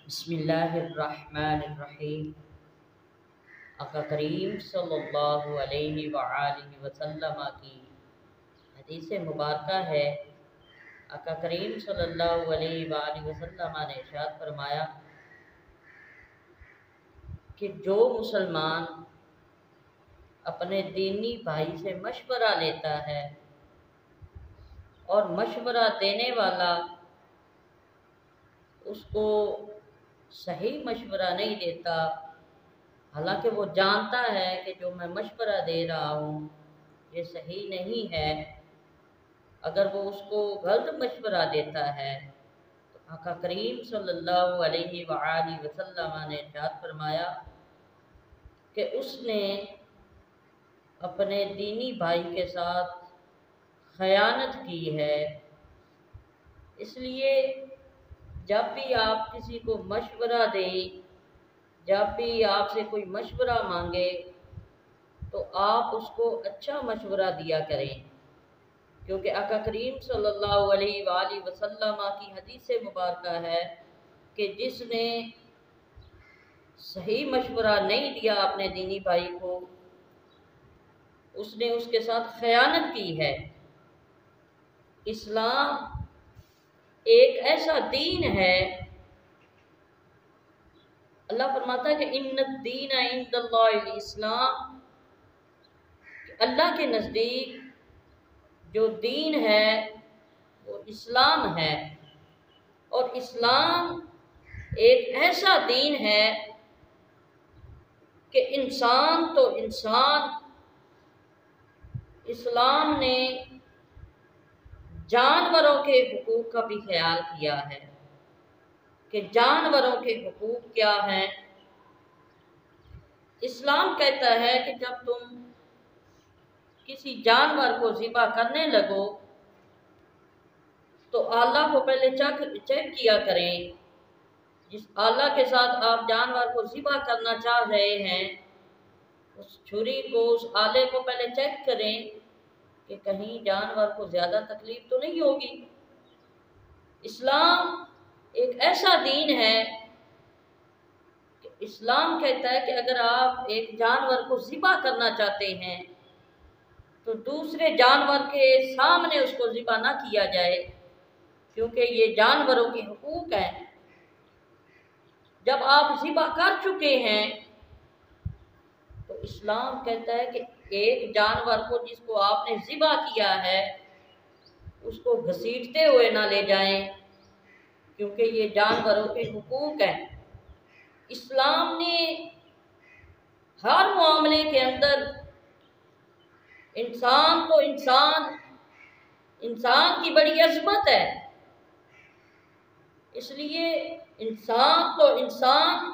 बिस्मिल्लाहिर्रहमानिर्रहीम। आका करीम सल्लल्लाहु अलैहि वसल्लम की हदीस मुबारक है। आका करीम सल्लल्लाहु अलैहि वसल्लम ने इरशाद फरमाया कि जो मुसलमान अपने दीनी भाई से मशवरा लेता है और मशवरा देने वाला उसको सही मशवरा नहीं देता, हालांकि वो जानता है कि जो मैं मशवरा दे रहा हूँ ये सही नहीं है, अगर वो उसको गलत मशवरा देता है तो आका करीम सल्लल्लाहु अलैहि वसल्लम ने इरशाद फरमाया कि उसने अपने दीनी भाई के साथ खयानत की है। इसलिए जब भी आप किसी को मशवरा दें, जब भी आपसे कोई मशवरा मांगे तो आप उसको अच्छा मशवरा दिया करें, क्योंकि आका करीम सल्लल्लाहु अलैहि वसल्लम की हदीस मुबारक है कि जिसने सही मशवरा नहीं दिया अपने दीनी भाई को, उसने उसके साथ खयानत की है। इस्लाम एक ऐसा दीन है, अल्लाह फरमाता है कि इन्नद-दीन इंदल्लाहिल इस्लाम, अल्लाह के नज़दीक जो दीन है वो इस्लाम है। और इस्लाम एक ऐसा दीन है कि इंसान तो इंसान, इस्लाम ने जानवरों के हुकूक का भी ख्याल किया है कि जानवरों के हुकूक क्या हैं। इस्लाम कहता है कि जब तुम किसी जानवर को ज़िबा करने लगो तो आला को पहले चेक किया करें। जिस आला के साथ आप जानवर को ज़िबा करना चाह रहे हैं, उस छुरी को, उस आले को पहले चेक करें कि कहीं जानवर को ज़्यादा तकलीफ तो नहीं होगी। इस्लाम एक ऐसा दीन है कि इस्लाम कहता है कि अगर आप एक जानवर को ज़िबा करना चाहते हैं तो दूसरे जानवर के सामने उसको ज़िबा ना किया जाए, क्योंकि ये जानवरों के हुकूक हैं। जब आप ज़िबा कर चुके हैं तो इस्लाम कहता है कि एक जानवर को जिसको आपने ज़िबा किया है उसको घसीटते हुए ना ले जाएं, क्योंकि ये जानवरों के हुकूक हैं। इस्लाम ने हर मामले के अंदर इंसान तो इंसान, इंसान की बड़ी अज़मत है, इसलिए इंसान तो इंसान,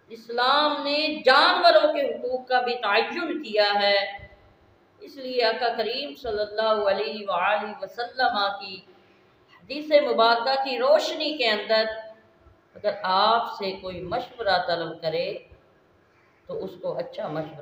इस्लाम ने जानवरों के हुकूक का भी तयन किया है। इसलिए आका करीम सल्लल्लाहु अलैहि वसल्लम की हदीस मुबारक की रोशनी के अंदर अगर आपसे कोई मशवरा तलब करे तो उसको अच्छा मशवरा